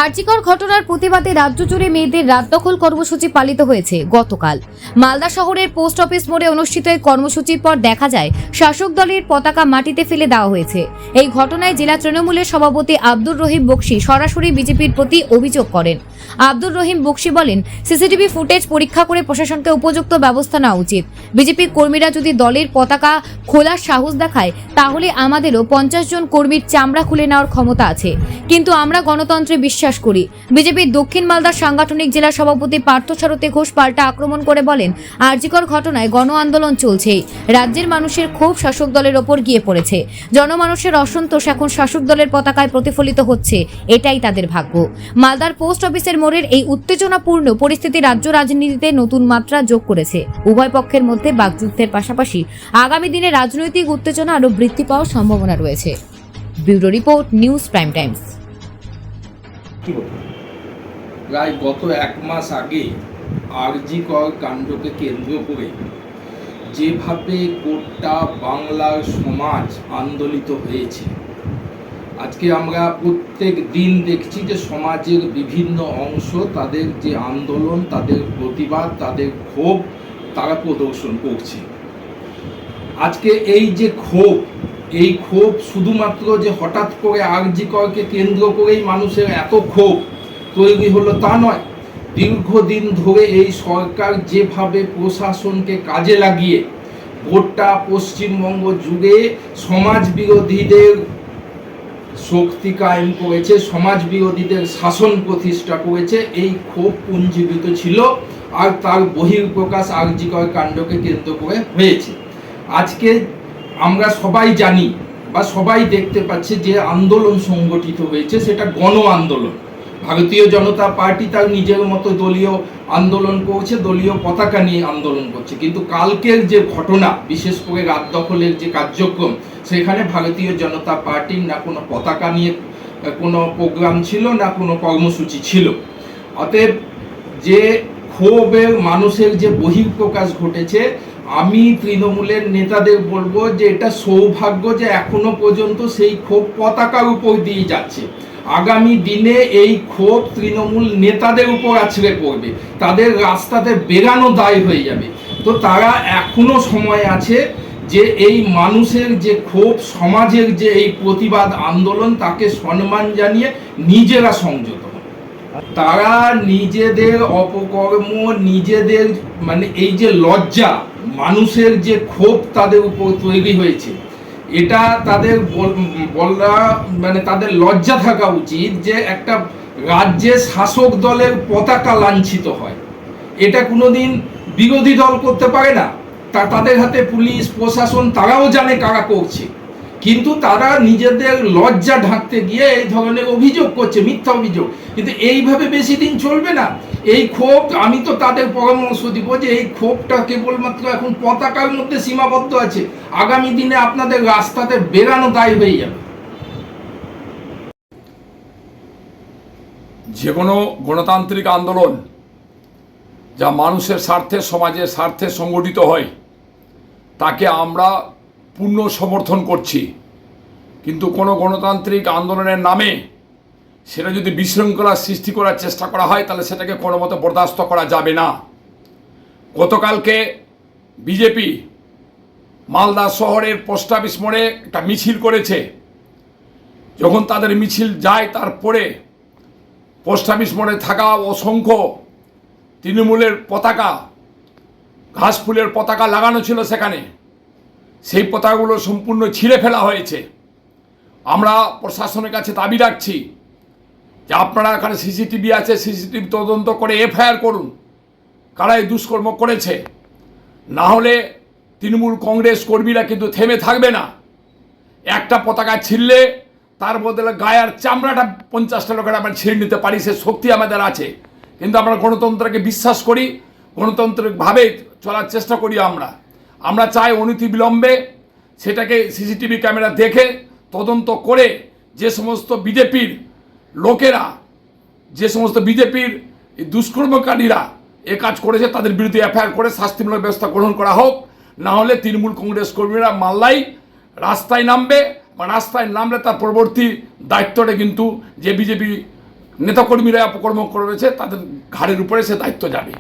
আরজিকর ঘটনার প্রতিবাদে রাজ্য জুড়ে মেয়েদের রাত দখল কর্মসূচি পালিত হয়েছে গতকাল। মালদা শহরের পোস্ট অফিস মোড়ে অনুষ্ঠিত এই কর্মসূচির পর দেখা যায় শাসক দলের পতাকা মাটিতে ফেলে দেওয়া হয়েছে। এই ঘটনায় জেলা তৃণমূলের সভাপতি আব্দুর রহিম বক্সি সরাসরি বিজেপির প্রতি অভিযোগ করেন। আব্দুর রহিম বক্সি বলেন, সিসিটিভি ফুটেজ পরীক্ষা করে প্রশাসনকে উপযুক্ত ব্যবস্থা নেওয়া উচিত। বিজেপি কর্মীরা যদি দলের পতাকা খোলার সাহস দেখায় তাহলে আমাদেরও 50 জন কর্মীর চামড়া খুলে নেওয়ার ক্ষমতা আছে, কিন্তু আমরা গণতন্ত্রে বিশ্বাস করি। বিজেপির দক্ষিণ মালদার সাংগঠনিক জেলা সভাপতি পার্থসারথী ঘোষ পাল্টা আক্রমণ করে বলেন, আরজিকর ঘটনায় গণ আন্দোলন চলছে। রাজ্যের মানুষের ক্ষোভ শাসক দলের ওপর গিয়ে পড়েছে। জনমানুষের অসন্তোষ এখন শাসক দলের পতাকায় প্রতিফলিত হচ্ছে, এটাই তাদের ভাগ্য। মালদার পোস্ট অফিসের মোড়ের এই উত্তেজনাপূর্ণ পরিস্থিতি রাজ্য রাজনীতিতে নতুন মাত্রা যোগ করেছে। উভয় পক্ষের মধ্যে বাকযুদ্ধের পাশাপাশি আগামী দিনে রাজনৈতিক উত্তেজনা আরও বৃদ্ধি পাওয়ার সম্ভাবনা রয়েছে। Bureau report, news prime Times. প্রায় গত এক মাস আগে আরজিকর কাণ্ডকে কেন্দ্র করে যেভাবে গোটা বাংলার সমাজ আন্দোলিত হয়েছে, আজকে আমরা প্রত্যেক দিন দেখছি যে সমাজের বিভিন্ন অংশ তাদের যে আন্দোলন, তাদের প্রতিবাদ, তাদের ক্ষোভ তারা প্রদর্শন করছে। আজকে এই যে ক্ষোভ, এই ক্ষোভ শুধুমাত্র যে হঠাৎ করে আরজিকরকে কেন্দ্র করেই মানুষের এত ক্ষোভ তৈরি হলো তা নয়। দীর্ঘদিন ধরে এই সরকার যেভাবে প্রশাসনকে কাজে লাগিয়ে গোটা পশ্চিমবঙ্গ জুড়ে সমাজ বিরোধীদের শক্তি কায়েম করেছে, সমাজ বিরোধীদের শাসন প্রতিষ্ঠা করেছে, এই ক্ষোভ পুঞ্জীভূত ছিল আর তার বহিঃপ্রকাশ আরজিকর কাণ্ডকে কেন্দ্র করে হয়েছে। আজকে আমরা সবাই জানি বা সবাই দেখতে পাচ্ছে যে আন্দোলন সংগঠিত হয়েছে, সেটা গণ আন্দোলন। ভারতীয় জনতা পার্টি তার নিজের মতো দলীয় আন্দোলন করছে, দলীয় পতাকা নিয়ে আন্দোলন করছে, কিন্তু কালকের যে ঘটনা, বিশেষ করে রাত দখলের যে কার্যক্রম, সেখানে ভারতীয় জনতা পার্টির না কোনো পতাকা নিয়ে কোনো প্রোগ্রাম ছিল, না কোনো কর্মসূচি ছিল। অতএব যে ক্ষোভের মানুষের যে বহিঃপ্রকাশ ঘটেছে, আমি তৃণমূলের নেতাদের বলবো যে এটা সৌভাগ্য যে এখনো পর্যন্ত সেই ক্ষোভ পতাকার উপর দিয়ে যাচ্ছে। আগামী দিনে এই ক্ষোভ তৃণমূল নেতাদের উপর আছড়ে পড়বে, তাদের রাস্তাতে বেরানো দায় হয়ে যাবে। তো তারা এখনো সময় আছে যে এই মানুষের যে ক্ষোভ, সমাজের যে এই প্রতিবাদ আন্দোলন, তাকে সম্মান জানিয়ে নিজেরা সংযত হন। তারা নিজেদের অপকর্ম, নিজেদের এই যে লজ্জা, মানুষের যে ক্ষোভ তাদের উপর তৈরি হয়েছে, এটা তাদের বলা তাদের লজ্জা থাকা উচিত যে একটা রাজ্যে শাসক দলের পতাকা লাঞ্ছিত হয়। এটা কোনোদিন বিরোধী দল করতে পারে না। তাদের হাতে পুলিশ প্রশাসন, তারাও জানে কারা করছে, কিন্তু তারা নিজেদের লজ্জা ঢাকতে গিয়ে এই ধরনের অভিযোগ করছে, মিথ্যা অভিযোগ। কিন্তু এইভাবে বেশি দিন চলবে না। এই ক্ষোভ, আমি তো তাদের পরামর্শ দিব যে এই ক্ষোভটা কেবলমাত্র এখন পতাকার মধ্যে সীমাবদ্ধ আছে, আগামী দিনে আপনাদের রাস্তাতে বেরানো দায় হয়ে যাবে। যে কোনো গণতান্ত্রিক আন্দোলন যা মানুষের স্বার্থে, সমাজের স্বার্থে সংগঠিত হয়, তাকে আমরা পূর্ণ সমর্থন করছি। কিন্তু কোনো গণতান্ত্রিক আন্দোলনের নামে সেটা যদি বিশৃঙ্খলা সৃষ্টি করার চেষ্টা করা হয়, তাহলে সেটাকে কোনো মতে বরদাস্ত করা যাবে না। গতকালকে বিজেপি মালদা শহরের পোস্ট অফিস মোড়ে একটা মিছিল করেছে। যখন তাদের মিছিল যায়, তারপরে পোস্ট অফিস মোড়ে থাকা অসংখ্য তৃণমূলের পতাকা, ঘাস ফুলের পতাকা লাগানো ছিল সেখানে, সেই পতাকাগুলো সম্পূর্ণ ছিঁড়ে ফেলা হয়েছে। আমরা প্রশাসনের কাছে দাবি রাখছি যে আপনারা এখানে সিসিটিভি আছে, সিসিটিভি তদন্ত করে এফআইআর করুন কারা এই দুষ্কর্ম করেছে। না হলে তৃণমূল কংগ্রেস কর্মীরা কিন্তু থেমে থাকবে না। একটা পতাকা ছিঁড়লে তার বদলে গায়ের চামড়াটা 50টা লোকের আমরা ছিঁড়ে নিতে পারি, সে শক্তি আমাদের আছে। কিন্তু আমরা গণতন্ত্রকে বিশ্বাস করি, গণতান্ত্রিকভাবে চলার চেষ্টা করি। আমরা চাই অনতিবিলম্বে সেটাকে সিসিটিভি ক্যামেরা দেখে তদন্ত করে যে সমস্ত বিজেপির লোকেরা, যে সমস্ত বিজেপির দুষ্কর্মকারীরা এ কাজ করেছে, তাদের বিরুদ্ধে এফআইআর করে শাস্তিমূলক ব্যবস্থা গ্রহণ করা হোক। না হলে তৃণমূল কংগ্রেস কর্মীরা মাল্লায় রাস্তায় নামবে, বা রাস্তায় নামলে তার পরবর্তী দায়িত্বটা কিন্তু যে বিজেপি নেতাকর্মীরা অপকর্ম করেছে তাদের ঘাড়ের উপরে সে দায়িত্ব যাবে।